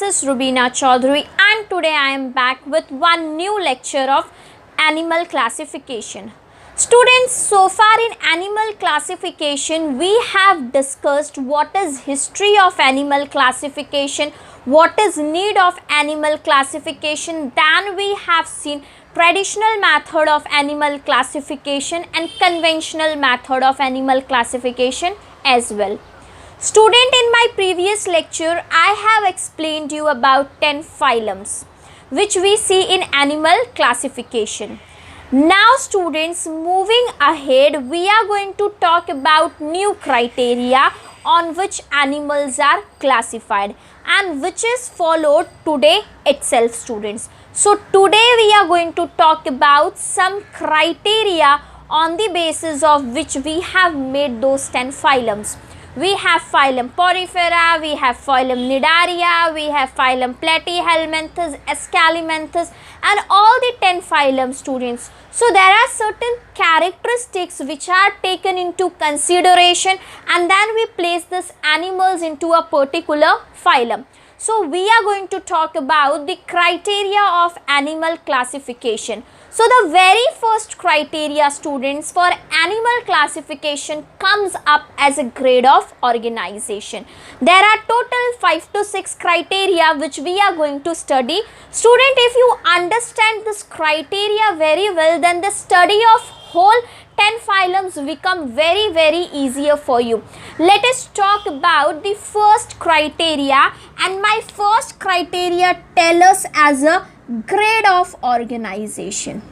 is Rubina Chaudhary and today I am back with one new lecture of animal classification. Students, so far in animal classification we have discussed what is history of animal classification, what is need of animal classification, then we have seen traditional method of animal classification and conventional method of animal classification as well. Student, in my previous lecture I have explained you about 10 phylums which we see in animal classification. Now students, moving ahead we are going to talk about new criteria on which animals are classified and which is followed today itself, students. So today we are going to talk about some criteria on the basis of which we have made those 10 phylums. We have phylum Porifera, we have phylum Cnidaria, we have phylum Platyhelminthes, Escalimenthes and all the 10 phylums, students. So there are certain characteristics which are taken into consideration and then we place these animals into a particular phylum. So we are going to talk about the criteria of animal classification. So the very first criteria, students, for animal classification comes up as a grade of organization. There are total 5 to 6 criteria which we are going to study. Student, if you understand this criteria very well, then the study of whole 10 phylums become very easier for you. Let us talk about the first criteria, and my first criteria tell us as a grade of organization.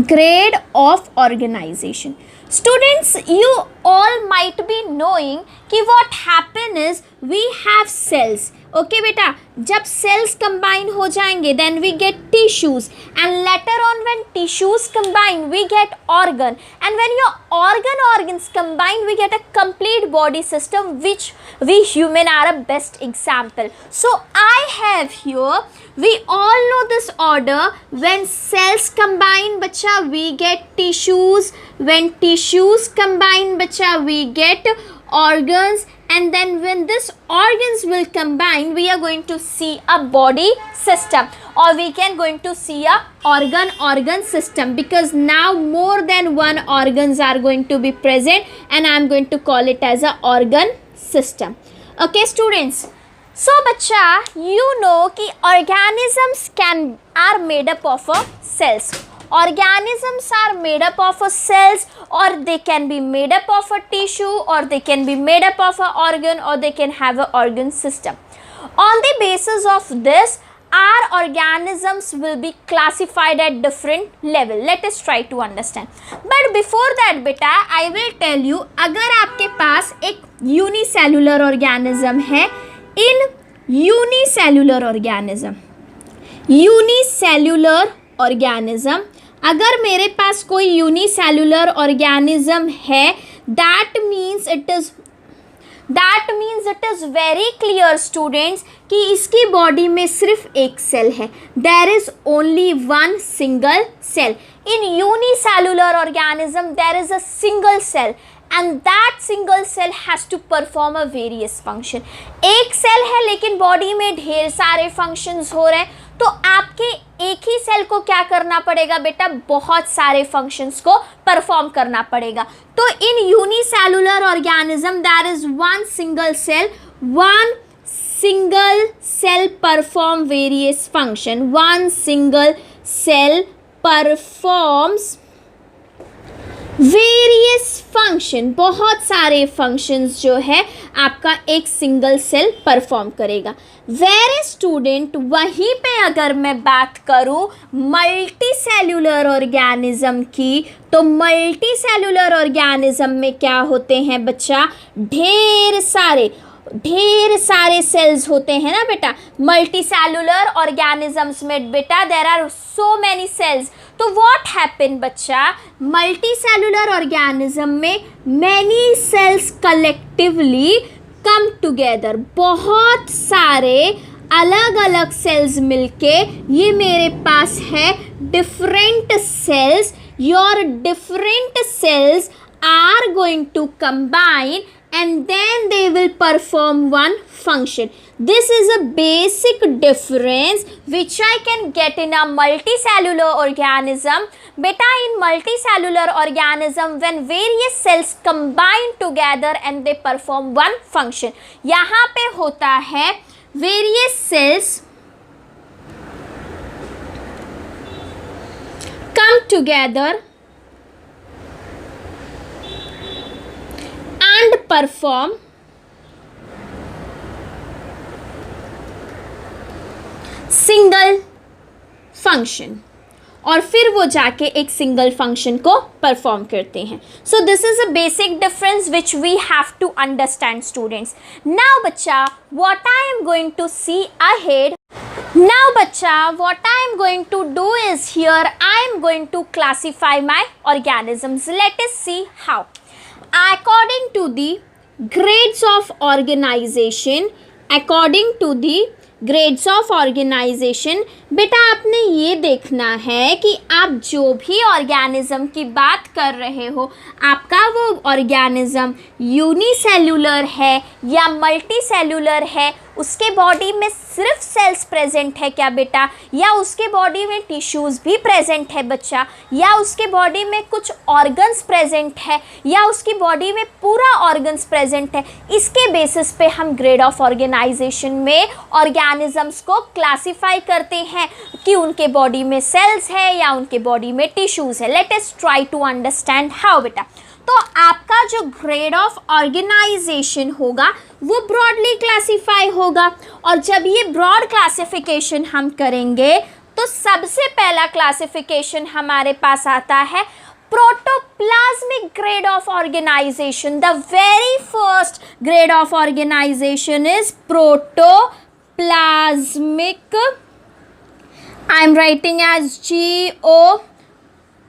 Grade of organization. Students, you all might be knowing कि what happen is we have cells. Okay बेटा, जब cells combine हो जाएंगे then we get tissues and later on when tissues combine we get organ, and when your organs combine we get a complete body system which we human are a best example. So I have here, we all know this order. When cells combine bacha we get tissues, when tissues combine bacha we get organs, and then when these organs will combine we are going to see a body system, or we can going to see a organ system, because now more than one organs are going to be present and I am going to call it as a organ system. Okay students, so bacha you know कि organisms are made up of cells. Organisms are made up of cells, or they can be made up of a tissue, or they can be made up of an organ, or they can have an organ system. On the basis of this, our organisms will be classified at different level. Let us try to understand. But before that beta, I will tell you, अगर आपके पास एक unicellular organism है, in unicellular organism, अगर मेरे पास कोई unicellular organism है, that means it is very clear students कि इसकी बॉडी में सिर्फ एक सेल है. There is only one single cell. In unicellular organism there is a single cell and that single cell has to perform a various function. एक cell है लेकिन body में ढेर सारे फंक्शंस हो रहे हैं, तो आपके एक ही सेल को क्या करना पड़ेगा बेटा, बहुत सारे फंक्शंस को परफॉर्म करना पड़ेगा. तो in unicellular organism there is one single cell perform various function. One single cell performs various function, बहुत सारे फंक्शंस जो है आपका एक सिंगल सेल परफॉर्म करेगा. वेरी स्टूडेंट, वहीं पे अगर मैं बात करूं मल्टी सेल्यूलर ऑर्गेनिज्म की, तो मल्टी सेल्यूलर ऑर्गेनिज्म में क्या होते हैं बच्चा, ढेर सारे सेल्स होते हैं ना बेटा. मल्टी सेल्यूलर ऑर्गेनिजम्स में बेटा there are so many cells. तो व्हाट हैपन बच्चा, मल्टी सेल्यूलर ऑर्गेनिज्म में many cells collectively come together. बहुत सारे अलग अलग सेल्स मिलके ये मेरे पास है different cells. Your different cells are going to combine and then they will perform one function. This is a basic difference which I can get in a multicellular organism. Beta, in multicellular organism, when various cells combine together and they perform one function, यहाँ पे होता है various cells come together and perform single function, और फिर वो जाके एक single function को परफॉर्म करते हैं. So this is a basic difference which we have to understand students. Now बच्चा, what I am going to see ahead. Now bacha, what I am going to do is here I am going to classify my organisms. Let us see how. According to the grades of organization, बेटा आपने ये देखना है कि आप जो भी organism की बात कर रहे हो, आपका वो ऑर्गेनिज्म यूनिसेल्यूलर है या मल्टीसेल्यूलर है, उसके बॉडी में सिर्फ सेल्स प्रेजेंट है क्या बेटा, या उसके बॉडी में टिश्यूज़ भी प्रेजेंट है बच्चा, या उसके बॉडी में कुछ ऑर्गन्स प्रेजेंट है, या उसकी बॉडी में पूरा ऑर्गन्स प्रेजेंट है. इसके बेसिस पे हम ग्रेड ऑफ ऑर्गेनाइजेशन में ऑर्गेनिजम्स को क्लासीफाई करते हैं कि उनके बॉडी में सेल्स है या उनके बॉडी में टिश्यूज़ है. Let us try to understand how बेटा. तो आपका जो ग्रेड ऑफ ऑर्गेनाइजेशन होगा वो ब्रॉडली क्लासीफाई होगा, और जब ये ब्रॉड क्लासिफिकेशन हम करेंगे तो सबसे पहला क्लासिफिकेशन हमारे पास आता है protoplasmic grade of organisation. The very first grade of organisation is protoplasmic. I am writing as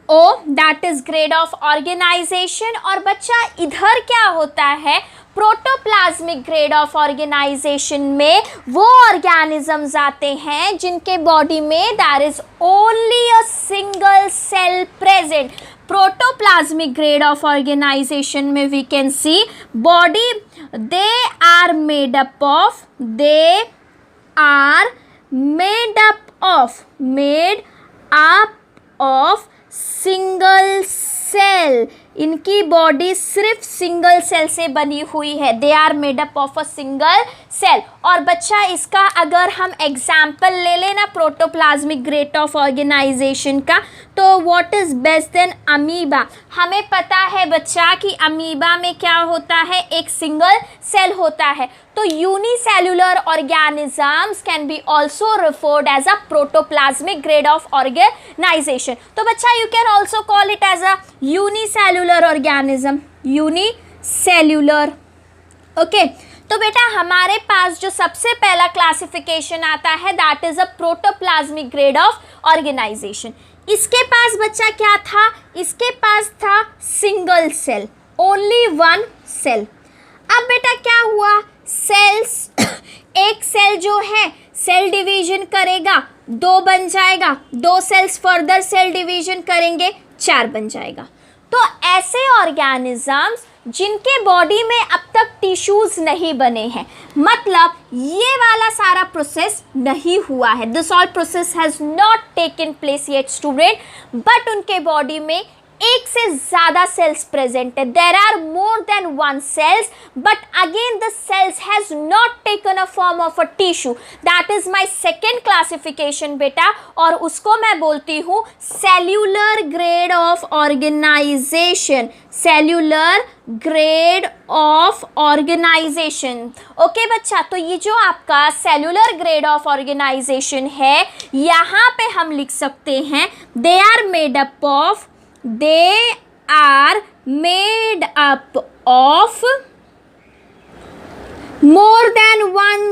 GO, that is grade of organisation. और बच्चा इधर क्या होता है, प्रोटोप्लाज्मिक ग्रेड ऑफ ऑर्गेनाइजेशन में वो ऑर्गेनिजम्स आते हैं जिनके बॉडी में there is only a single cell present. Protoplasmic grade of organisation में we can see body, they are made up of single cell. इनकी बॉडी सिर्फ सिंगल सेल से बनी हुई है. They are made up of a single cell. और बच्चा इसका अगर हम एग्जाम्पल ले लेना प्रोटोप्लाज्मिक ग्रेड ऑफ ऑर्गेनाइजेशन का, तो what is best then amoeba. हमें पता है बच्चा कि अमीबा में क्या होता है, एक सिंगल सेल होता है. तो unicellular organisms can be also referred as a protoplasmic grade of organisation. तो बच्चा you can also call it as a unicellular organism, unicellular. Okay, तो बेटा हमारे पास जो सबसे पहला क्लासिफिकेशन आता है that is a protoplasmic grade of organisation. इसके पास बच्चा क्या था, इसके पास था single cell, only one cell. अब बेटा क्या हुआ, सेल्स एक सेल जो है सेल डिवीजन करेगा, 2 बन जाएगा, 2 सेल्स फर्दर सेल डिवीजन करेंगे, 4 बन जाएगा. तो ऐसे ऑर्गेनिजम्स जिनके बॉडी में अब तक टिश्यूज नहीं बने हैं, मतलब ये वाला सारा प्रोसेस नहीं हुआ है, this all process has not taken place yet student, but उनके बॉडी में एक से ज़्यादा सेल्स प्रेजेंट है. There are more than 1 cells, but again the cells has not taken a form of a tissue. That is my second classification बेटा, और उसको मैं बोलती हूँ cellular grade of organisation. Cellular grade of organisation. Okay बच्चा, तो ये जो आपका सेल्यूलर ग्रेड ऑफ ऑर्गेनाइजेशन है, यहाँ पे हम लिख सकते हैं they are made up of more than one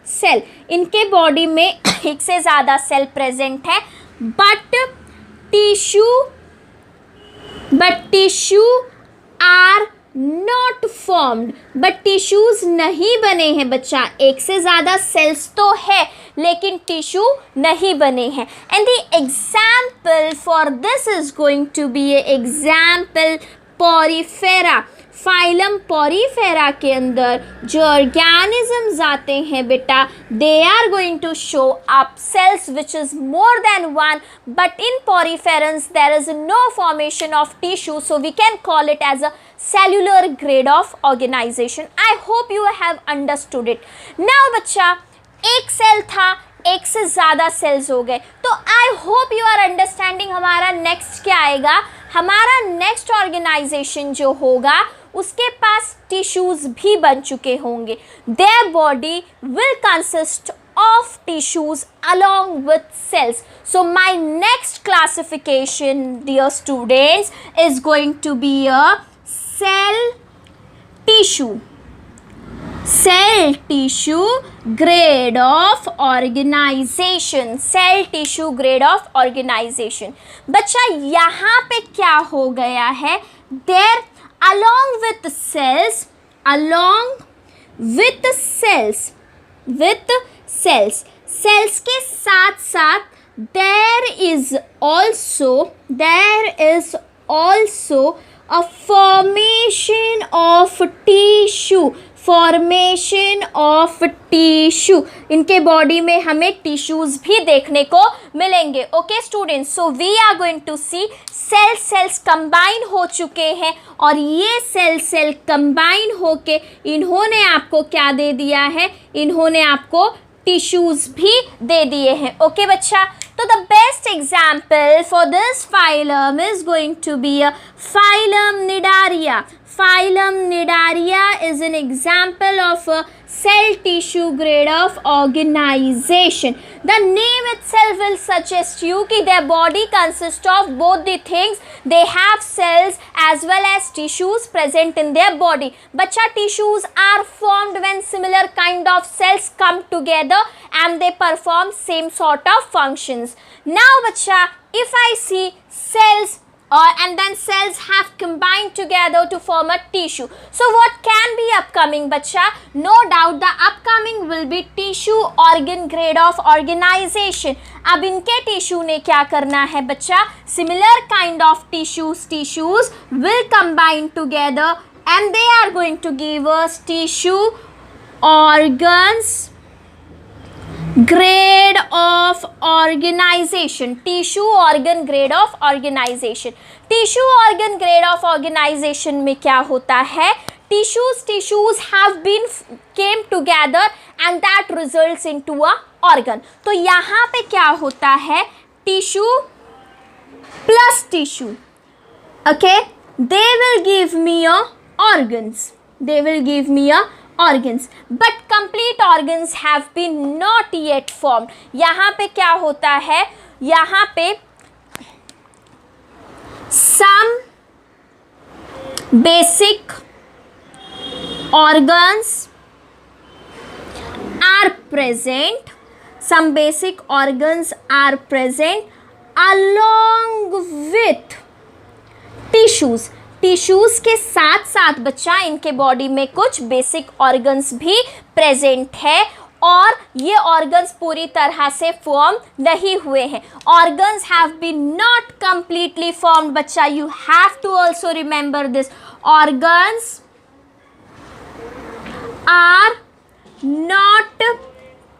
cell. इनके बॉडी में एक से ज़्यादा सेल प्रेजेंट है, but tissue are not formed. But tissues नहीं बने हैं बच्चा, एक से ज़्यादा सेल्स तो है लेकिन टिश्यू नहीं बने हैं. And the example for this is going to be a example Porifera. Phylum Porifera के अंदर जो ऑर्गेनिजम्स आते हैं बेटा, they are going to show up cells which is more than one, but in poriferans there is no formation of tissue, so we can call it as a cellular grade of organisation. I hope you have understood it. Now बच्चा, एक cell था, एक से ज़्यादा sales हो गए, तो I hope you are understanding हमारा नेक्स्ट क्या आएगा। हमारा नेक्स्ट ऑर्गेनाइजेशन जो होगा उसके पास टिश्यूज भी बन चुके होंगे। Their body will consist of tissues along with cells. So my next classification, dear students, is going to be a cell tissue grade of organization, cell tissue grade of organization। बच्चा यहाँ पे क्या हो गया है, there along with cells के साथ साथ there is also a formation of tissue। इनके बॉडी में हमें टिश्यूज भी देखने को मिलेंगे। Okay students, so we are going to see cells combine हो चुके हैं, और ये सेल कंबाइन होके इन्होंने आपको क्या दे दिया है, इन्होंने आपको टिश्यूज भी दे दिए हैं। ओके बच्चा, तो the best example for this phylum is going to be a phylum Cnidaria. Phylum Nidaria is an example of a cell tissue grade of organization. The name itself will suggest you कि their body consists of both the things. They have cells as well as tissues present in their body. बच्चा, tissues are formed when similar kind of cells come together and they perform same sort of functions. Now बच्चा, if I see cells and then cells have combined together to form a tissue. So what can be upcoming बच्चा? No doubt the upcoming will be tissue organ grade of organization. अब इनके tissue ने क्या करना है बच्चा? Similar kind of tissues will combine together and they are going to give us tissue organs grade of organization, tissue organ grade of organization। tissue organ grade of organization में क्या होता है, tissues have been came together and that results into a organ। तो यहाँ पे क्या होता है, tissue plus tissue, okay, they will give me a organs, but complete organs have been not yet formed। यहाँ पे क्या होता है, यहाँ पे some basic organs are present along with tissues के साथ साथ बच्चा इनके बॉडी में कुछ बेसिक ऑर्गन्स भी प्रेजेंट है, और ये ऑर्गन्स पूरी तरह से फॉर्म नहीं हुए हैं। Organs have been not completely formed बच्चा, you have to also remember this. Organs are not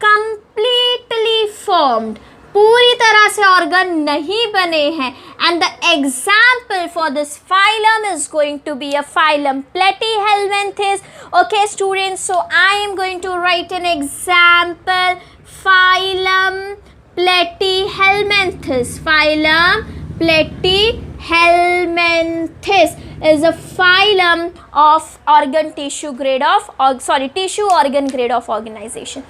completely formed, पूरी तरह से ऑर्गन नहीं बने हैं। And the example for this phylum is going to be a phylum Platyhelminthes. Okay students, so I am going to write an example, phylum Platyhelminthes. Phylum Platyhelminthes is a phylum of tissue organ grade of organization।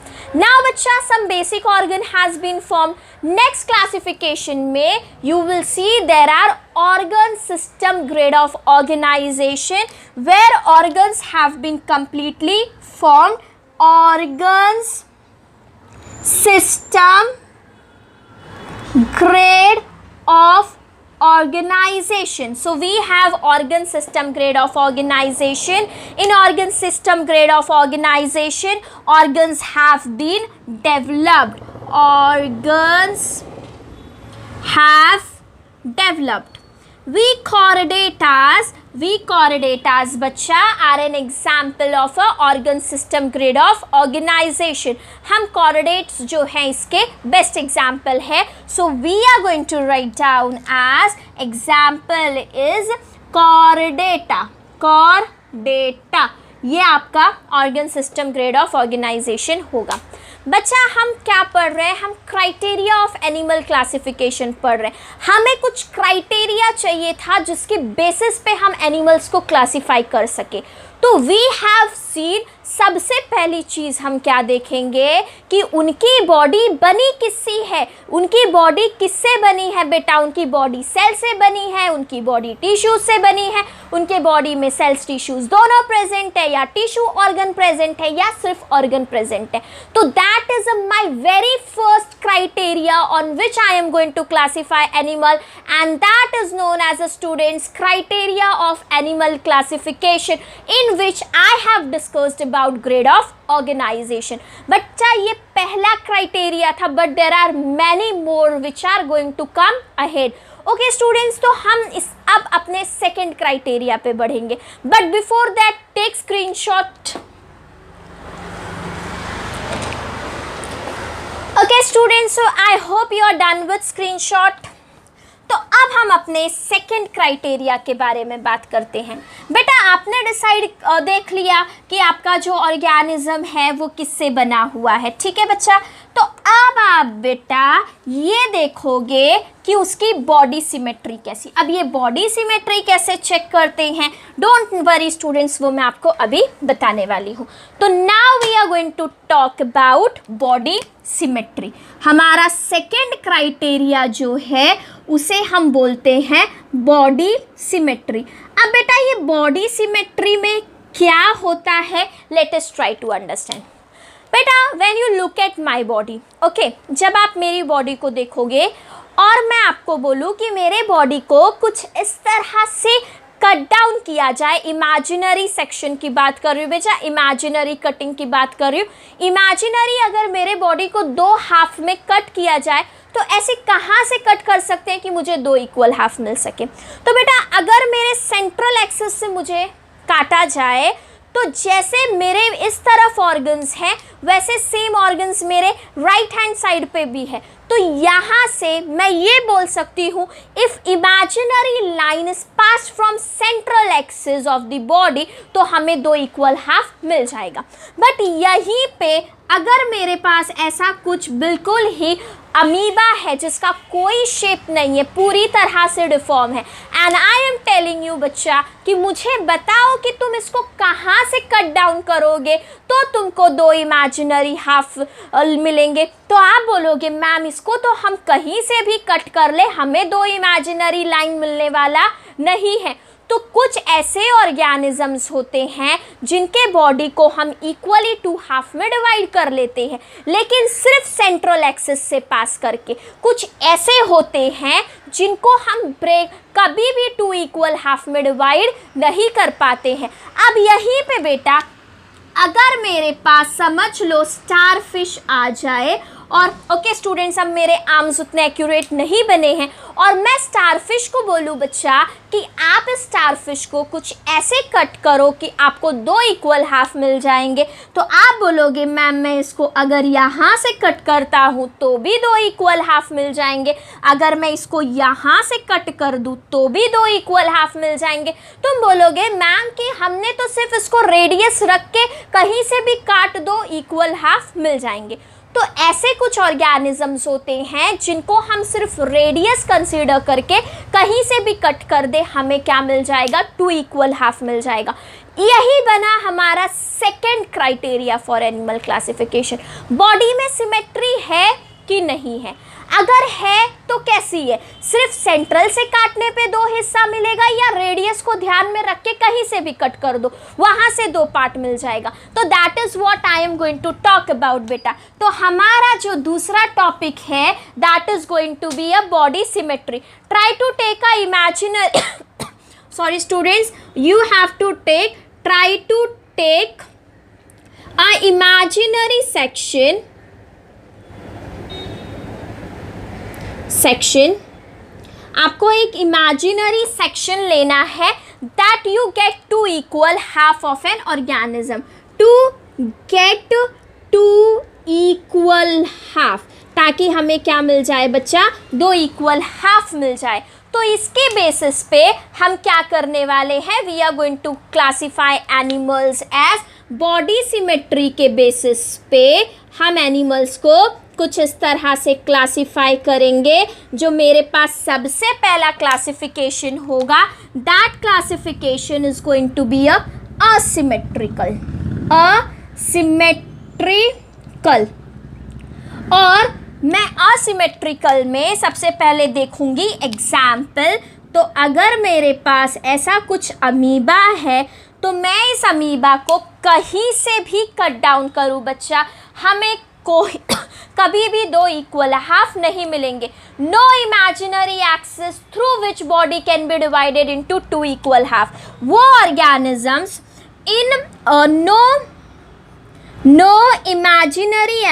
Now बच्चा, some basic organ has been formed। Next classification में you will see there are organ system grade of organization where organs have been completely formed। Organs system grade of organization। So we have organ system grade of organization। In organ system grade of organization, organs have been developed। Organs have developed। We chordate as V chordatas बच्चा are an example of a organ system grade of organisation. हम chordates जो हैं इसके best example है. So we are going to write down as example is chordata. chordata ये आपका organ system grade of organisation होगा. बच्चा हम क्या पढ़ रहे हैं? हम क्राइटेरिया ऑफ एनिमल क्लासिफिकेशन पढ़ रहे हैं. हमें कुछ क्राइटेरिया चाहिए था जिसके बेसिस पे हम एनिमल्स को क्लासिफाई कर सके. तो वी हैव सीन, सबसे पहली चीज़ हम क्या देखेंगे कि उनकी बॉडी बनी किससे है. उनकी बॉडी किससे बनी है बेटा? उनकी बॉडी सेल से बनी है, उनकी बॉडी टिश्यूज से बनी है. उनके बॉडी में सेल्स टिश्यूज दोनों प्रेजेंट है, या टिश्यू ऑर्गन प्रेजेंट है, या सिर्फ ऑर्गन प्रेजेंट है. तो that is my very first criteria on which I am going to classify animal, and that is known as a students criteria of animal classification, in which I have discussed about grade of organisation. बच्चा ये पहला criteria था, but there are many more which are going to come ahead. Okay students, तो हम अब अपने second criteria पे बढ़ेंगे. But before that take screenshot. Okay students, so I hope you are done with screenshot. तो अब हम अपने सेकेंड क्राइटेरिया के बारे में बात करते हैं. बेटा आपने डिसाइड देख लिया कि आपका जो ऑर्गेनिज्म है वो किससे बना हुआ है, ठीक है बच्चा. तो अब आप बेटा ये देखोगे कि उसकी बॉडी सिमेट्री कैसी. अब ये बॉडी सिमेट्री कैसे चेक करते हैं, डोंट वरी स्टूडेंट्स, वो मैं आपको अभी बताने वाली हूँ. तो now we are going to talk about body symmetry. हमारा सेकेंड क्राइटेरिया जो है उसे हम बोलते हैं बॉडी सिमेट्री. अब बेटा ये बॉडी सिमेट्री में क्या होता है, let us try to understand. बेटा when you look at my body, okay, जब आप मेरी बॉडी को देखोगे और मैं आपको बोलूँ कि मेरे बॉडी को कुछ इस तरह से कट डाउन किया जाए, इमेजिनरी सेक्शन की बात कर रही हूँ बेटा, इमेजिनरी कटिंग की बात कर रही हूँ. इमेजिनरी अगर मेरे बॉडी को दो हाफ में कट किया जाए तो ऐसे कहाँ से कट कर सकते हैं कि मुझे दो इक्वल हाफ मिल सके. तो बेटा अगर मेरे सेंट्रल एक्सिस से मुझे काटा जाए तो जैसे मेरे इस तरफ ऑर्गन्स हैं वैसे सेम ऑर्गन्स मेरे राइट हैंड साइड पे भी है. तो यहाँ से मैं ये बोल सकती हूँ, if imaginary line is pass from central axis of the body, तो हमें दो इक्वल हाफ मिल जाएगा. बट यहीं पे अगर मेरे पास ऐसा कुछ बिल्कुल ही अमीबा है जिसका कोई शेप नहीं है, पूरी तरह से डिफॉर्म है, and I am telling you बच्चा कि मुझे बताओ कि तुम इसको कहाँ से कट डाउन करोगे तो तुमको दो इमेजिनरी हाफ मिलेंगे. तो आप बोलोगे मैम इसको तो हम कहीं से भी कट कर ले, हमें दो इमेजिनरी लाइन मिलने वाला नहीं है. तो कुछ ऐसे ऑर्गेनिजम्स होते हैं जिनके बॉडी को हम इक्वली टू हाफ में डिवाइड कर लेते हैं, लेकिन सिर्फ सेंट्रल एक्सिस से पास करके. कुछ ऐसे होते हैं जिनको हम ब्रेक कभी भी टू इक्वल हाफ में डिवाइड नहीं कर पाते हैं. अब यहीं पे बेटा अगर मेरे पास समझ लो स्टार फिश आ जाए, और ओके स्टूडेंट्स अब मेरे आर्म्स उतने एक्यूरेट नहीं बने हैं, और मैं स्टार फिश को बोलूँ बच्चा कि आप इस स्टार फिश को कुछ ऐसे कट करो कि आपको दो इक्वल हाफ मिल जाएंगे, तो आप बोलोगे मैम मैं इसको अगर यहाँ से कट करता हूँ तो भी दो इक्वल हाफ मिल जाएंगे, अगर मैं इसको यहाँ से कट कर दूँ तो भी दो इक्वल हाफ मिल जाएंगे. तुम बोलोगे मैम कि हमने तो सिर्फ इसको रेडियस रख के कहीं से भी काट दो इक्वल हाफ मिल जाएंगे. तो ऐसे कुछ ऑर्गेनिजम्स होते हैं जिनको हम सिर्फ रेडियस कंसीडर करके कहीं से भी कट कर दे हमें क्या मिल जाएगा, टू इक्वल हाफ मिल जाएगा. यही बना हमारा second criteria for animal classification. Body में सिमेट्री है कि नहीं है, अगर है तो कैसी है, सिर्फ सेंट्रल से काटने पे दो हिस्सा मिलेगा या रेडियस को ध्यान में रख के कहीं से भी कट कर दो वहाँ से दो पार्ट मिल जाएगा. तो that is what I am going to talk about बेटा. तो हमारा जो दूसरा टॉपिक है that is going to be a body symmetry. Try to take a imaginary sorry students, you have to try to take a imaginary section. आपको एक imaginary section लेना है that you get 2 equal half of an organism. To get 2 equal half, ताकि हमें क्या मिल जाए बच्चा, 2 equal half मिल जाए. तो इसके बेसिस पे हम क्या करने वाले हैं, we are going to classify animals as body symmetry के बेसिस पे हम एनिमल्स को कुछ इस तरह से क्लासीफाई करेंगे. जो मेरे पास सबसे पहला क्लासिफिकेशन होगा, that classification is going to be asymmetrical. और मैं असिमेट्रिकल में सबसे पहले देखूंगी एग्जाम्पल. तो अगर मेरे पास ऐसा कुछ अमीबा है तो मैं इस अमीबा को कहीं से भी कट डाउन करूं बच्चा, हमें कोई कभी भी 2 इक्वल हाफ नहीं मिलेंगे. No imaginary axis through which body can be divided into 2 equal half. वो organisms in no imaginary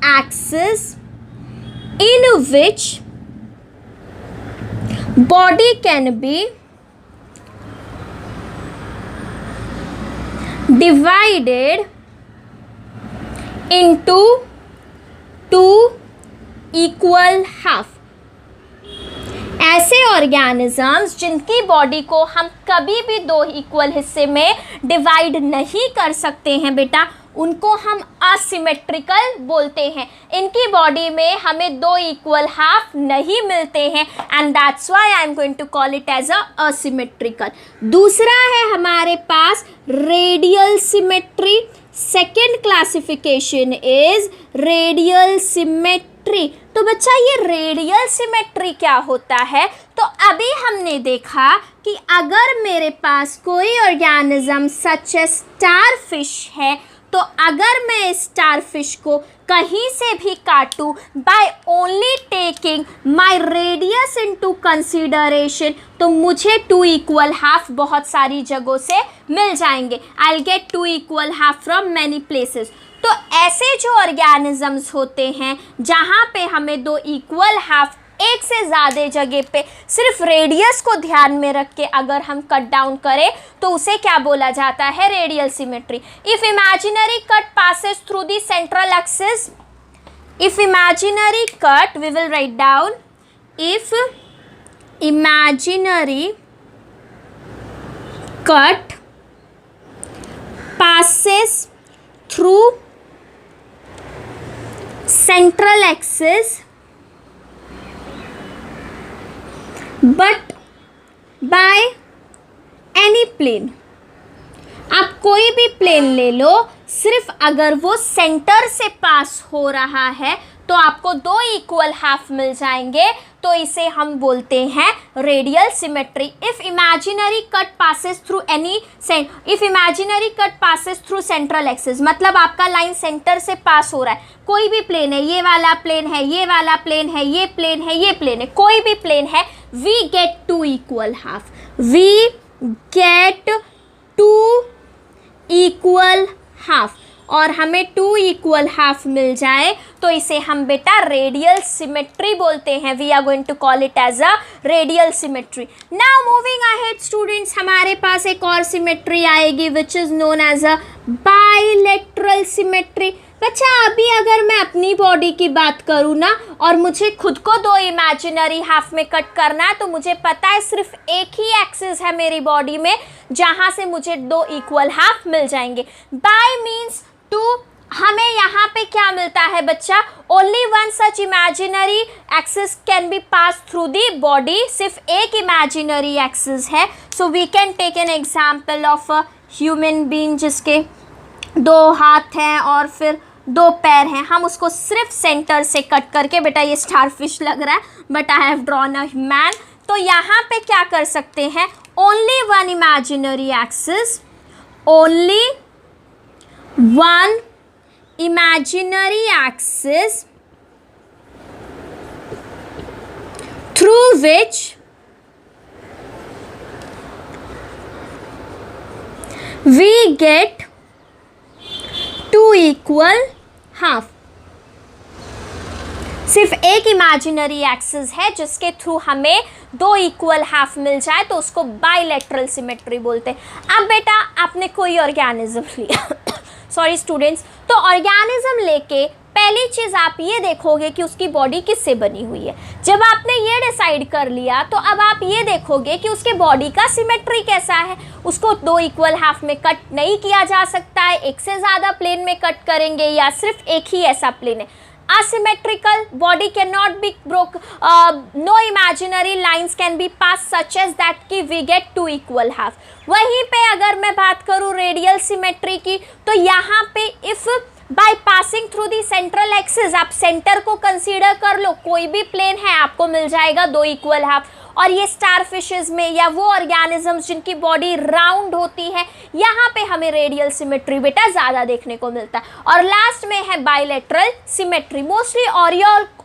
axis in which body can be divided into 2 equal half. ऐसे ऑर्गेनिजम्स जिनकी बॉडी को हम कभी भी 2 इक्वल हिस्से में डिवाइड नहीं कर सकते हैं बेटा, उनको हम असिमेट्रिकल बोलते हैं. इनकी बॉडी में हमें 2 इक्वल हाफ नहीं मिलते हैं and that's why I am going to call it as asymmetrical. दूसरा है हमारे पास radial symmetry. Second classification is radial symmetry. तो बच्चा ये रेडियल सिमेट्री क्या होता है, तो अभी हमने देखा कि अगर मेरे पास कोई ऑर्गेनिज्म सच एज स्टारफिश है, तो अगर मैं स्टारफिश को कहीं से भी काटूं by only taking my radius into consideration, तो मुझे 2 इक्वल हाफ बहुत सारी जगहों से मिल जाएंगे. I will get 2 equal half from many places. तो ऐसे जो ऑर्गेनिजम्स होते हैं जहाँ पे हमें 2 इक्वल हाफ एक से ज़्यादा जगह पे सिर्फ रेडियस को ध्यान में रख के अगर हम कट डाउन करें तो उसे क्या बोला जाता है, radial symmetry. If imaginary cut passes through the central axis, if imaginary cut, we will write down, if imaginary cut passes through central axis but by any plane. आप कोई भी प्लेन ले लो, सिर्फ अगर वो सेंटर से पास हो रहा है तो आपको 2 इक्वल हाफ मिल जाएंगे, तो इसे हम बोलते हैं radial symmetry. If imaginary cut passes through if imaginary cut passes through central axis, मतलब आपका लाइन सेंटर से पास हो रहा है. कोई भी प्लेन है, ये वाला प्लेन है, ये वाला प्लेन है, ये प्लेन है, ये प्लेन है, कोई भी प्लेन है, we get 2 equal half. We get 2 equal half. और हमें 2 इक्वल हाफ मिल जाए तो इसे हम बेटा रेडियल सिमेट्री बोलते हैं. We are going to call it as a radial symmetry. Now moving ahead students, हमारे पास एक और सिमेट्री आएगी which is known as a bilateral symmetry. बच्चा अभी अगर मैं अपनी बॉडी की बात करूँ ना और मुझे खुद को 2 इमेजिनरी हाफ में कट करना है, तो मुझे पता है सिर्फ एक ही एक्सिस है मेरी बॉडी में जहाँ से मुझे 2 इक्वल हाफ मिल जाएंगे. बाय मीन्स 2, हमें यहाँ पे क्या मिलता है बच्चा, only one such imaginary axis can be pass through the body. सिर्फ एक इमेजिनरी एक्सिस है. So we can take an example of a human being जिसके 2 हाथ हैं और फिर 2 पैर हैं. हम उसको सिर्फ सेंटर से कट करके, बेटा ये स्टारफिश लग रहा है but I have drawn a man, तो यहाँ पे क्या कर सकते हैं, only one imaginary axis, only one imaginary axis through which we get 2 equal half. सिर्फ एक इमेजिनरी एक्सिस है जिसके थ्रू हमें दो इक्वल हाफ मिल जाए तो उसको बाइलेटरल सिमेट्री बोलते हैं। अब बेटा आपने कोई ऑर्गेनिज्म लिया सॉरी स्टूडेंट्स, तो ऑर्गेनिज्म लेके पहली चीज़ आप ये देखोगे कि उसकी बॉडी किससे बनी हुई है। जब आपने ये डिसाइड कर लिया तो अब आप ये देखोगे कि उसके बॉडी का सिमेट्री कैसा है। उसको दो इक्वल हाफ में कट नहीं किया जा सकता है, एक से ज़्यादा प्लेन में कट करेंगे या सिर्फ एक ही ऐसा प्लेन है। asymmetrical body cannot be broke, no imaginary lines can be passed such as that कि we get two equal half। वहीं पे अगर मैं बात करूँ रेडियल सिमेट्री की, तो यहाँ पे if by passing through the central axis, आप सेंटर को कंसीडर कर लो, कोई भी प्लेन है आपको मिल जाएगा दो इक्वल हाफ। और ये स्टार फिशेज में या वो ऑर्गेनिजम्स जिनकी बॉडी राउंड होती है, यहाँ पे हमें रेडियल सिमेट्री बेटा ज़्यादा देखने को मिलता है। और लास्ट में है बाइलेटरल सिमेट्री। मोस्टली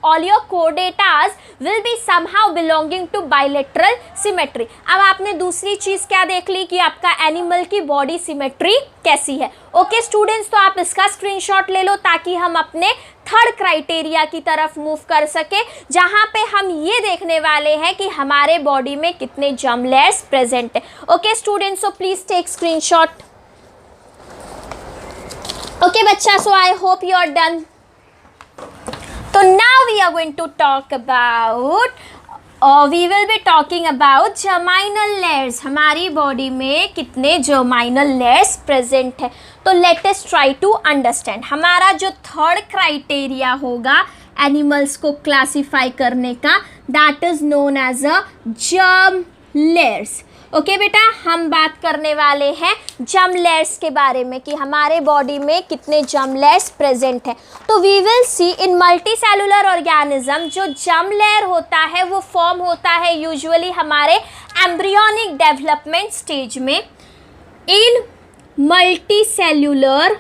ऑलियोकोडेटास will be somehow belonging to bilateral symmetry. अब आपने दूसरी चीज़ क्या देख ली कि आपका एनिमल की बॉडी सिमेट्री कैसी है। ओके स्टूडेंट्स, तो आप इसका स्क्रीनशॉट ले लो ताकि हम अपने थर्ड क्राइटेरिया की तरफ मूव कर सके, जहां पे हम ये देखने वाले हैं कि हमारे बॉडी में कितने जर्म लेयर्स प्रेजेंट है। Okay students, so please take screenshot. Okay बच्चा, so I hope you are done. तो now we are going to talk about we will be talking about germinal layers. हमारी बॉडी में कितने germinal layers present है, तो let us try to understand. हमारा जो थर्ड क्राइटेरिया होगा एनिमल्स को क्लासिफाई करने का, that is known as a germ layers. Okay बेटा, हम बात करने वाले हैं जर्म लेयर्स के बारे में कि हमारे बॉडी में कितने जर्म लेयर्स प्रेजेंट है। तो we will see in multi cellular organism जो जर्म लेयर होता है वो फॉर्म होता है यूजुअली हमारे एम्ब्रियोनिक डेवलपमेंट स्टेज में। In multi cellular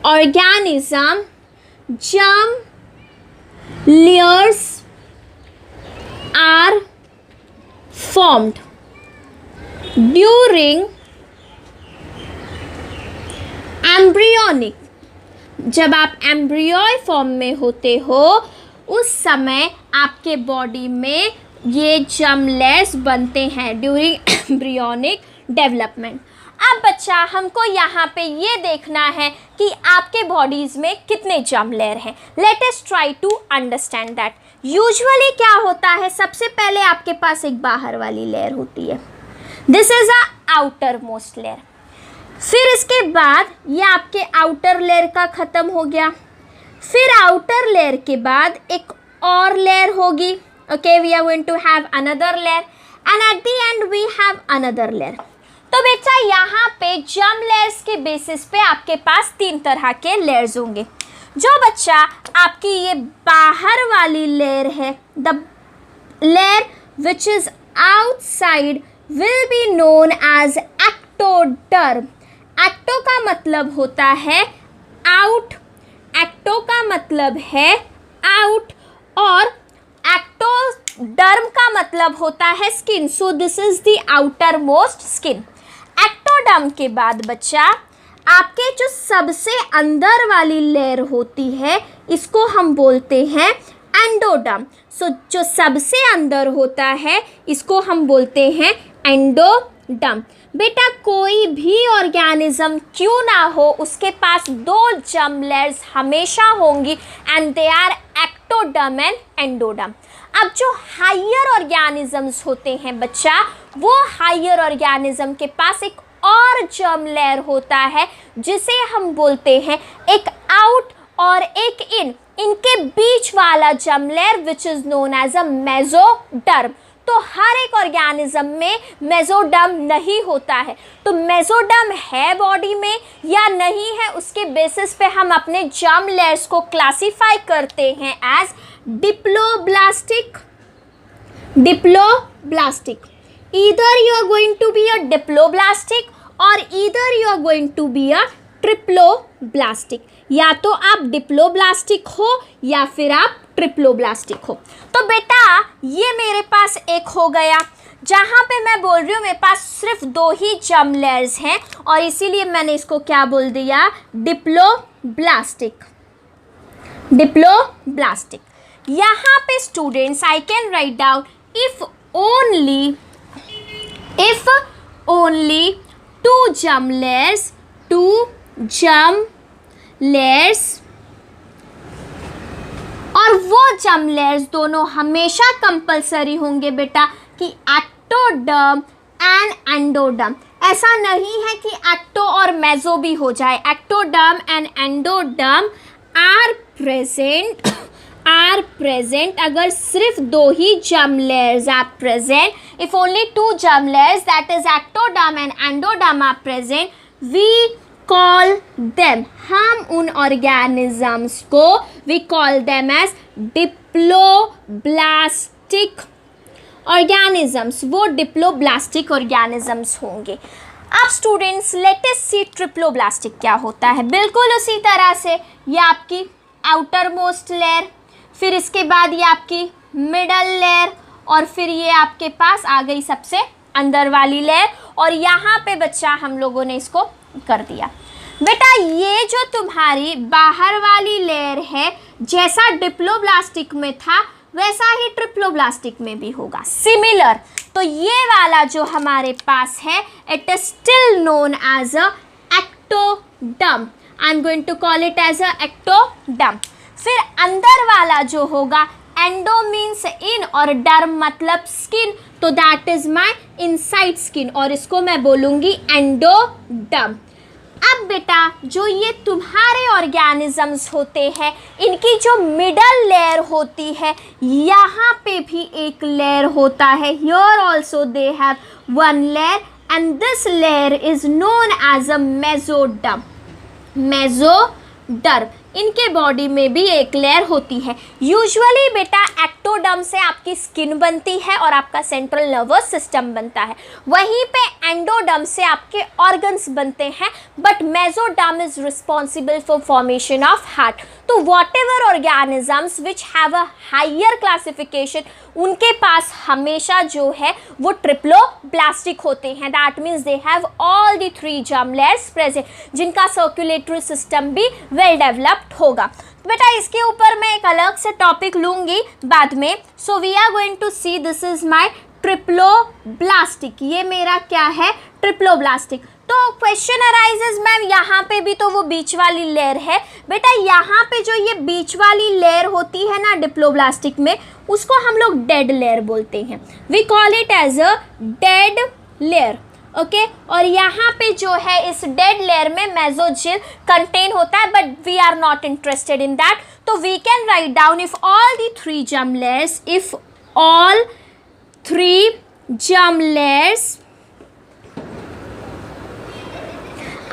organism germ layers are formed during embryonic। जब आप एम्ब्रियोय फॉर्म में होते हो उस समय आपके बॉडी में ये जर्म लेयर्स बनते हैं ड्यूरिंग एम्ब्रियोनिक डेवलपमेंट। अब बच्चा हमको यहाँ पे ये देखना है कि आपके बॉडीज में कितने जर्म लेयर हैं। Let us try to understand that. Usually क्या होता है, सबसे पहले आपके पास एक बाहर वाली लेयर होती है, this is a outer most layer. फिर इसके बाद ये आपके आउटर लेयर का ख़त्म हो गया, फिर आउटर लेयर के बाद एक और लेयर होगी। Okay, we are going to have another layer and at the end we have another layer. तो बेटा यहाँ पे जर्म लेयर्स के बेसिस पे आपके पास तीन तरह के लेयर्स होंगे। जो बच्चा आपकी ये बाहर वाली लेयर है, the layer which is outside will be known as ectoderm. Ecto का मतलब होता है आउट, एक्टो का मतलब है आउट, और एक्टोडर्म का मतलब होता है skin. So this is the outer most skin. Ectoderm के बाद बच्चा आपके जो सबसे अंदर वाली लेयर होती है इसको हम बोलते हैं एंडोडर्म। सो जो सबसे अंदर होता है इसको हम बोलते हैं एंडोडर्म। बेटा कोई भी ऑर्गेनिज्म क्यों ना हो उसके पास दो जर्म लेयर्स हमेशा होंगी and they are ectoderm and endoderm. अब जो हायर ऑर्गेनिजम्स होते हैं बच्चा, वो हायर ऑर्गेनिज्म के पास एक और जर्म लेयर होता है जिसे हम बोलते हैं एक आउट और एक इन। इनके बीच वाला germ layer which is known as a mesoderm. तो हर एक ऑर्गेनिज्म में मेसोडर्म नहीं होता है। तो मेसोडर्म है बॉडी में या नहीं है उसके बेसिस पे हम अपने जर्म लेयर्स को क्लासिफाई करते हैं as diploblastic. Either you are going to be a diploblastic or either you are going to be a triploblastic. या तो आप डिप्लोब्लास्टिक हो या फिर आप ट्रिप्लोब्लास्टिक हो। तो बेटा ये मेरे पास एक हो गया जहाँ पे मैं बोल रही हूँ मेरे पास सिर्फ दो ही जर्म लेयर्स हैं और इसीलिए मैंने इसको क्या बोल दिया, डिप्लोब्लास्टिक। यहाँ पे students I can write down if only two germ layers और वो जर्म लेयर्स दोनों हमेशा कंपलसरी होंगे बेटा कि एक्टोडर्म एंड एंडोडर्म। ऐसा नहीं है कि एक्टो और मेसो भी हो जाए। Ectoderm and endoderm are present अगर सिर्फ दो ही germ layers are present, if only two germ layers that is ectoderm and endoderm are present, we call them, हम उन ऑर्गेनिजम्स को we call them as diploblastic organisms. वो diploblastic organisms होंगे। अब students let us see triploblastic क्या होता है। बिल्कुल उसी तरह से ये आपकी आउटर मोस्ट लेयर, फिर इसके बाद ये आपकी मिडल लेयर और फिर ये आपके पास आ गई सबसे अंदर वाली लेयर और यहाँ पे बच्चा हम लोगों ने इसको कर दिया। बेटा ये जो तुम्हारी बाहर वाली लेयर है जैसा डिप्लोब्लास्टिक में था वैसा ही ट्रिप्लोब्लास्टिक में भी होगा, सिमिलर। तो ये वाला जो हमारे पास है it is still known as a ectoderm. I am going to call it as a ectoderm. फिर अंदर वाला जो होगा, एंडो मीन्स इन और डर्म मतलब स्किन, तो that is my inside skin और इसको मैं बोलूँगी एंडोडर्म। अब बेटा जो ये तुम्हारे ऑर्गेनिजम्स होते हैं इनकी जो मिडल लेयर होती है यहाँ पे भी एक लेयर होता है। Here also they have one layer and this layer is known as a mesoderm. इनके बॉडी में भी एक लेयर होती है। यूजुअली बेटा एक्टोडर्म से आपकी स्किन बनती है और आपका सेंट्रल नर्वस सिस्टम बनता है, वहीं पे एंडोडर्म से आपके ऑर्गन्स बनते हैं, but mesoderm is responsible for formation of heart. तो whatever organisms which have a higher classification उनके पास हमेशा जो है वो ट्रिप्लोब्लास्टिक होते हैं। That means they have all the three germ layers present, जिनका सर्कुलेटरी सिस्टम भी वेल डेवलप्ड होगा। तो बेटा इसके ऊपर मैं एक अलग से टॉपिक लूँगी बाद में। So we are going to see this is my triploblastic. ये मेरा क्या है, ट्रिप्लोब्लास्टिक। तो क्वेश्चन अराइजेज मैम यहाँ पे भी तो वो बीच वाली लेयर है। बेटा यहाँ पे जो ये बीच वाली लेयर होती है ना डिप्लोब्लास्टिक में, उसको हम लोग डेड लेयर बोलते हैं। We call it as a dead layer. Okay और यहाँ पे जो है इस डेड लेयर में मेसोजिल कंटेन होता है, but we are not interested in that. तो we can write down if all the three germ layers, if all three germ layers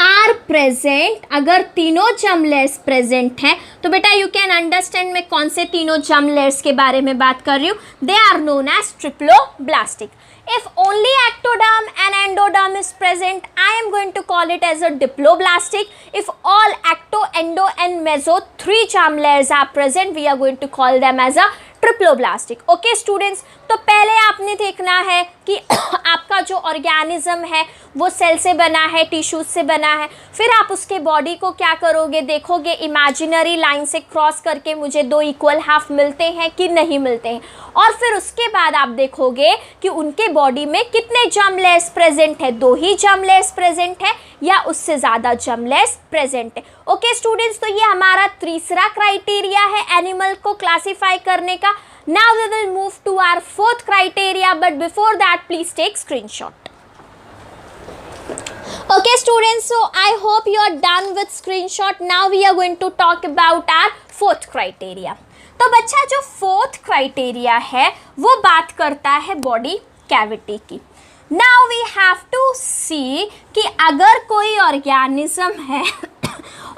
are present, अगर तीनों जर्म लेयर्स प्रेजेंट हैं तो बेटा यू कैन अंडरस्टैंड मैं कौन से तीनों जर्म लेयर्स के बारे में बात कर रही हूँ। They are known as triploblastic. If only ectoderm and endoderm is present, I am going to call it as a diploblastic. If all ecto, endo and meso three germ layers are present, we are going to call them as a triploblastic. Okay students, तो पहले आपने देखना है कि आपका जो organism है वो सेल से बना है, टिश्यूज से बना है। फिर आप उसके बॉडी को क्या करोगे, देखोगे इमेजिनरी लाइन से क्रॉस करके मुझे दो इक्वल हाफ मिलते हैं कि नहीं मिलते हैं, और फिर उसके बाद आप देखोगे कि उनके बॉडी में कितने जर्म लेयर्स प्रेजेंट है, दो ही जर्म लेयर्स प्रेजेंट है या उससे ज़्यादा जर्म लेयर्स प्रेजेंट है। ओके स्टूडेंट्स, तो ये हमारा तीसरा क्राइटेरिया है एनिमल को क्लासीफाई करने का। Now we will move to our fourth criteria, but before that please take screenshot. Okay students, so I hope you are done with screenshot. Now we are going to talk about our fourth criteria. तो बच्चा जो fourth criteria है वो बात करता है body cavity की। Now we have to see कि अगर कोई ऑर्गेनिज्म है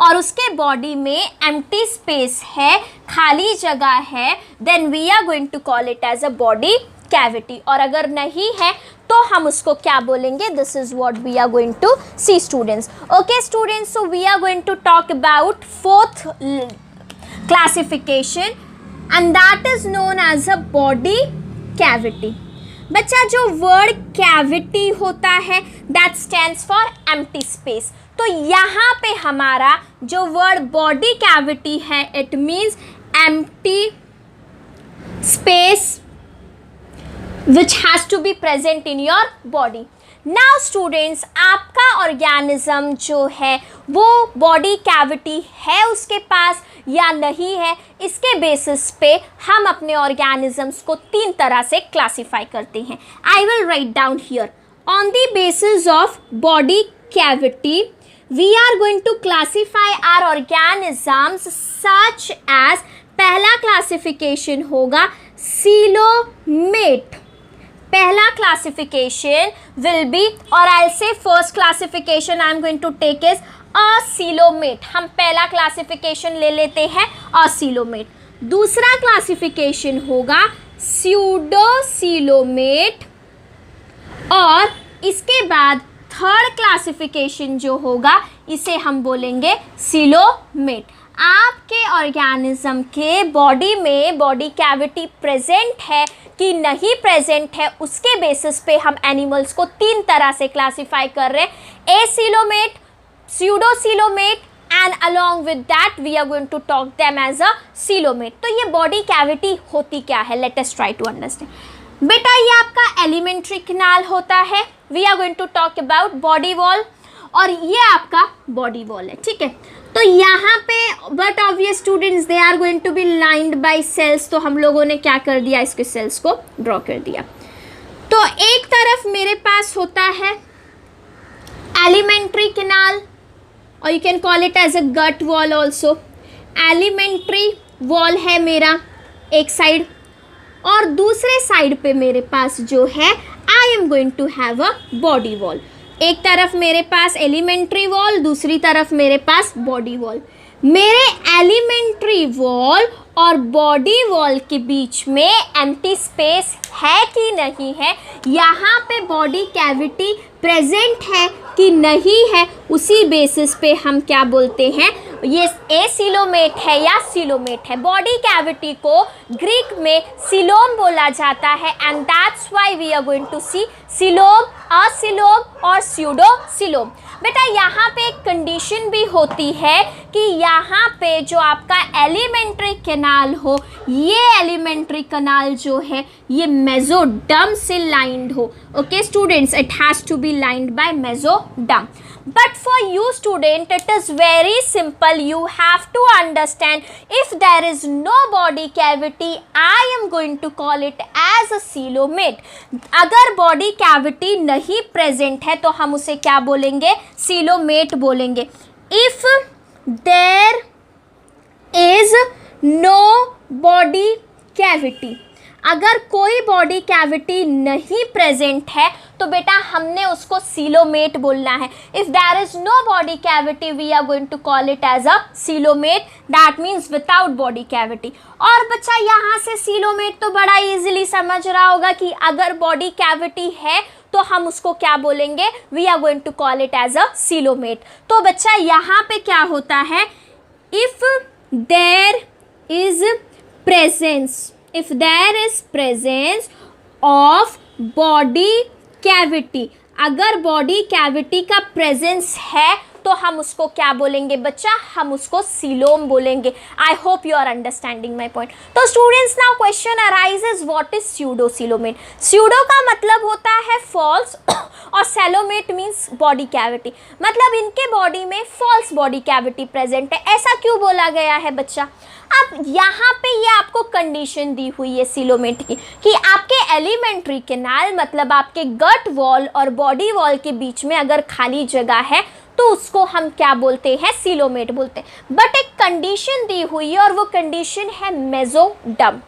और उसके बॉडी में एम्प्टी स्पेस है, खाली जगह है, then we are going to call it as a body cavity. और अगर नहीं है तो हम उसको क्या बोलेंगे, this is what we are going to see students. Okay students, so we are going to talk about fourth classification and that is known as a body cavity. बच्चा जो वर्ड कैविटी होता है that stands for empty space. तो यहाँ पे हमारा जो word body cavity है it means empty space which has to be present in your body. Now students, आपका ऑर्गेनिज्म जो है वो बॉडी कैविटी है उसके पास या नहीं है, इसके बेसिस पे हम अपने ऑर्गेनिजम्स को 3 तरह से क्लासीफाई करते हैं. I will write down here. On the basis of body cavity we are going to classify our organisms such as, पहला क्लासिफिकेशन होगा सीलोमेट. पहला क्लासिफिकेशन विल बी, और I say first classification I am going to take is acoelomate. हम पहला classification ले लेते हैं असीलोमेट. दूसरा क्लासिफिकेशन होगा स्यूडोसीलोमेट, और इसके बाद थर्ड क्लासिफिकेशन जो होगा इसे हम बोलेंगे सीलोमेट. आपके ऑर्गेनिज्म के बॉडी में बॉडी कैविटी प्रेजेंट है कि नहीं प्रेजेंट है, उसके बेसिस पे हम एनिमल्स को 3 तरह से क्लासीफाई कर रहे हैं. Acoelomate, pseudocoelomate and along with that we are going to talk them as a coelomate. तो ये बॉडी कैविटी होती क्या है, let us try to understand. बेटा ये आपका एलिमेंट्री कैनाल होता है. We are going to talk about body wall, और ये आपका बॉडी वॉल है. ठीक है, तो यहाँ पे but obvious students they are going to be lined by cells. तो हम लोगों ने क्या कर दिया, इसके सेल्स को ड्रॉ कर दिया. तो एक तरफ मेरे पास होता है एलिमेंट्री कैनाल, और you can call it as a gut wall also. Alimentary wall है मेरा एक साइड, और दूसरे साइड पे मेरे पास जो है I am going to have a body wall. एक तरफ मेरे पास एलिमेंट्री वॉल, दूसरी तरफ मेरे पास बॉडी वॉल. मेरे एलिमेंट्री वॉल और बॉडी वॉल के बीच में एम्प्टी स्पेस है कि नहीं है, यहाँ पे बॉडी कैविटी प्रेजेंट है कि नहीं है, उसी बेसिस पे हम क्या बोलते हैं, ये एसीलोमेट है या सीलोमेट है. बॉडी कैविटी को ग्रीक में सिलोम बोला जाता है, and that's why we are going to see coelom, acoelom और स्यूडोसिलोम. बेटा यहाँ पे एक कंडीशन भी होती है कि यहाँ पे जो आपका एलिमेंट्री कैनाल हो, ये एलिमेंट्री कैनाल जो है ये मेसोडर्म से लाइंड हो. Okay students, it has to be lined by mesoderm. But for you student, it is very simple. You have to understand, if there is no body cavity, I am going to call it as a coelomate. अगर body cavity नहीं present है तो हम उसे क्या बोलेंगे, coelomate बोलेंगे. If there is no body cavity, अगर कोई बॉडी कैविटी नहीं प्रेजेंट है तो बेटा हमने उसको सीलोमेट बोलना है. If there is no body cavity we are going to call it as a coelomate, that means without body cavity. और बच्चा यहाँ से सीलोमेट तो बड़ा इजीली समझ रहा होगा कि अगर बॉडी कैविटी है तो हम उसको क्या बोलेंगे, we are going to call it as a coelomate. तो बच्चा यहाँ पे क्या होता है, if there is presence, if there is presence of body cavity, अगर बॉडी कैविटी का प्रेजेंस है तो हम उसको क्या बोलेंगे बच्चा, हम उसको सीलोम बोलेंगे. I hope you are understanding my point. तो students now question arises, what is pseudocoelomate. Pseudo का मतलब होता है फॉल्स और सेलोमेट मीन्स बॉडी कैविटी, मतलब इनके बॉडी में फॉल्स बॉडी कैविटी प्रेजेंट है. ऐसा क्यों बोला गया है बच्चा. अब यहाँ पे ये आपको कंडीशन दी हुई है सीलोमेट की कि आपके एलिमेंट्री कैनाल मतलब आपके गट वॉल और बॉडी वॉल के बीच में अगर खाली जगह है तो उसको हम क्या बोलते हैं, सीलोमेट बोलते हैं. बट एक कंडीशन दी हुई है और वो कंडीशन है मेसोडर्म.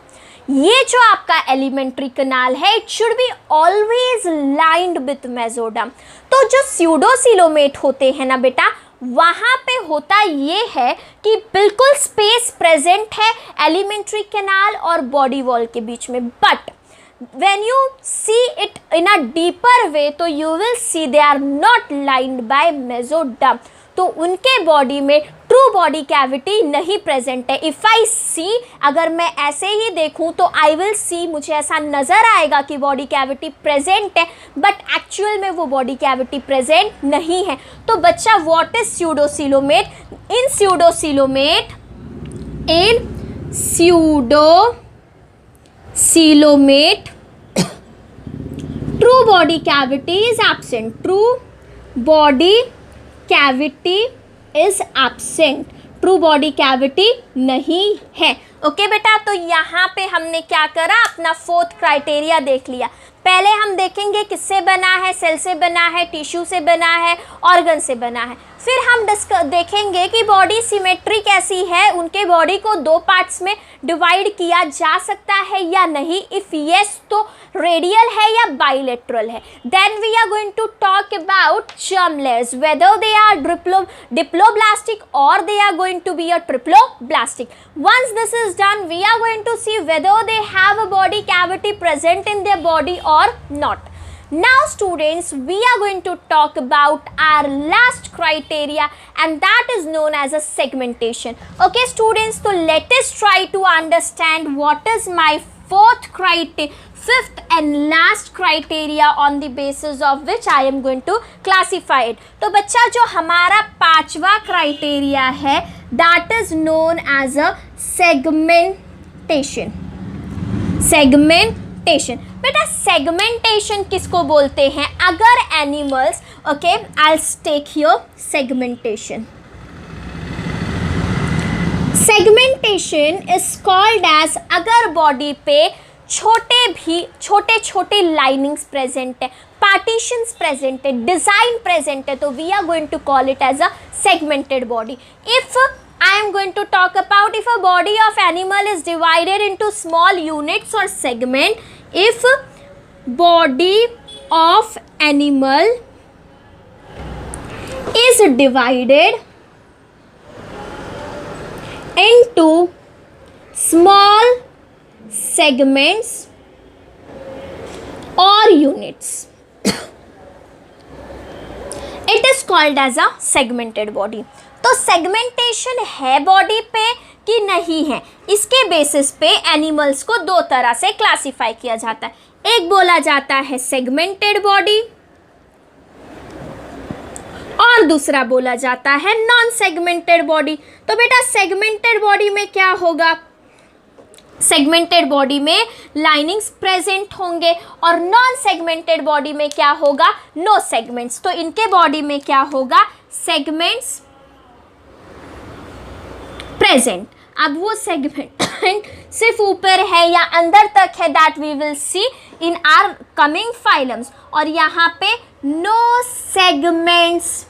ये जो आपका एलिमेंट्री कैनाल है it should be always lined with mesoderm. तो जो स्यूडोसीलोमेट होते हैं ना बेटा, वहाँ पे होता ये है कि बिल्कुल स्पेस प्रेजेंट है एलिमेंट्री कैनाल और बॉडी वॉल के बीच में. But when you see it in a deeper way तो you will see they are not lined by mesoderm. तो उनके बॉडी में ट्रू बॉडी कैविटी नहीं प्रेजेंट है. इफ़ आई सी, अगर मैं ऐसे ही देखूं तो आई विल सी, मुझे ऐसा नज़र आएगा कि बॉडी कैविटी प्रेजेंट है, बट एक्चुअल में वो बॉडी कैविटी प्रेजेंट नहीं है. तो बच्चा what is pseudocoelomate. In pseudocoelomate coelomate. True body cavity is absent. True body cavity is absent. True body cavity नहीं है. ओके बेटा, तो यहाँ पे हमने क्या करा, अपना फोर्थ क्राइटेरिया देख लिया. पहले हम देखेंगे किससे बना है, सेल से बना है, टिश्यू से बना है, ऑर्गन से बना है. फिर हम देखेंगे कि बॉडी सिमेट्री कैसी है, उनके बॉडी को दो पार्ट्स में डिवाइड किया जा सकता है या नहीं. इफ़ यस तो रेडियल है या बाइलेटरल है. Then we are going to talk about germ layers, whether they are diploblastic or they are going to be a triploblastic. Once this is done, we are going to see whether they have a body cavity present in their body or not. Now students, we are going to talk about our last criteria, and that is known as a segmentation. Okay students, so let us try to understand what is my fifth and last criteria on the basis of which I am going to classify it. तो बच्चा, जो हमारा पांचवा criteria है, that is known as a segmentation. Segmentation. बेटा, segmentation किसको बोलते हैं? अगर animals, okay, I take here segmentation. Segmentation is called as, अगर बॉडी पे छोटे छोटे लाइनिंग्स प्रेजेंट है, पार्टीशंस प्रेजेंट है, डिजाइन प्रेजेंट है, तो we are going to call it as a segmented body. If I am going to talk about if a body of animal is divided into small units or segment. If body of animal is divided into small segments or units, it is called as a segmented body. तो segmentation है body पे कि नहीं है, इसके basis पे animals को दो तरह से क्लासिफाई किया जाता है. एक बोला जाता है सेगमेंटेड बॉडी और दूसरा बोला जाता है नॉन सेगमेंटेड बॉडी. तो बेटा, सेगमेंटेड बॉडी में क्या होगा, सेगमेंटेड बॉडी में लाइनिंग्स प्रेजेंट होंगे और नॉन सेगमेंटेड बॉडी में क्या होगा, नो सेगमेंट्स. तो इनके बॉडी में क्या होगा, सेगमेंट्स प्रेजेंट. अब वो सेगमेंट सिर्फ ऊपर है या अंदर तक है, that we will see in our coming phylums. और यहाँ पे नो सेगमेंट्स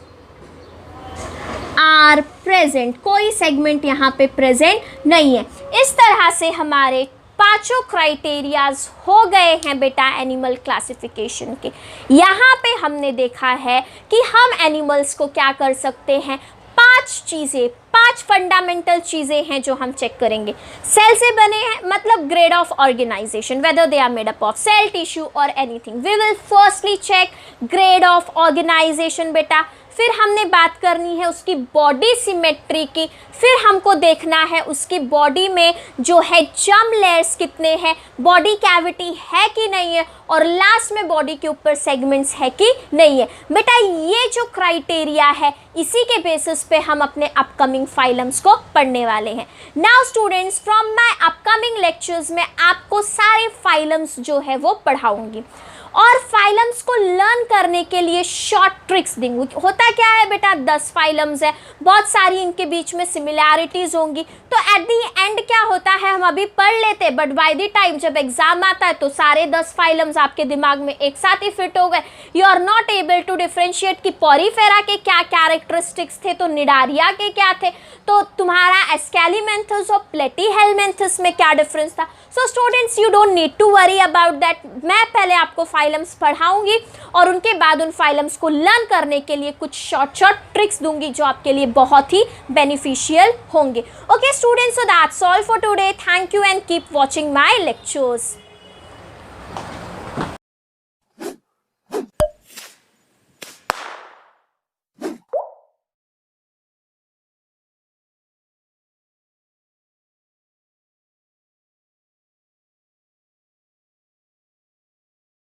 आर प्रेजेंट, कोई सेगमेंट यहाँ पे प्रेजेंट नहीं है. इस तरह से हमारे पांचों क्राइटेरियाज हो गए हैं बेटा एनिमल क्लासिफिकेशन के. यहाँ पे हमने देखा है कि हम एनिमल्स को क्या कर सकते हैं, पांच फंडामेंटल चीज़ें हैं जो हम चेक करेंगे. सेल से बने हैं, मतलब grade of organisation, whether they are made up of cell, tissue और anything. We will firstly check grade of organisation बेटा. फिर हमने बात करनी है उसकी बॉडी सिमेट्री की. फिर हमको देखना है उसकी बॉडी में जो है जर्म लेयर्स कितने हैं, बॉडी कैविटी है कि नहीं है, और लास्ट में बॉडी के ऊपर सेगमेंट्स है कि नहीं है. बेटा, ये जो क्राइटेरिया है, इसी के बेसिस पे हम अपने अपकमिंग फाइलम्स को पढ़ने वाले हैं. Now students, from my upcoming lectures में आपको सारे फाइलम्स जो है वो पढ़ाऊंगी और फाइलम्स को लर्न करने के लिए शॉर्ट ट्रिक्स दूंगी. होता क्या है बेटा, 10 फाइलम्स है, बहुत सारी इनके बीच में सिमिलैरिटीज़ होंगी, तो एट दी एंड क्या होता है, हम अभी पढ़ लेते हैं, बट बाय द टाइम जब एग्जाम आता है तो सारे 10 फाइलम्स आपके दिमाग में एक साथ ही फिट हो गए. You are not able to differentiate कि पॉरीफेरा के क्या कैरेक्टरिस्टिक्स थे, तो निडारिया के क्या थे, तो तुम्हारा एस्केलिमेंथस और प्लेटीहेलमिन्थस में क्या डिफरेंस था. So students, you don't need to worry about that. मैं पहले आपको फाइलम्स पढ़ाऊंगी और उनके बाद उन फाइलम्स को लर्न करने के लिए कुछ शॉर्ट ट्रिक्स दूंगी जो आपके लिए बहुत ही बेनिफिशियल होंगे. Okay students, so that's all for today. Thank you and keep watching my lectures.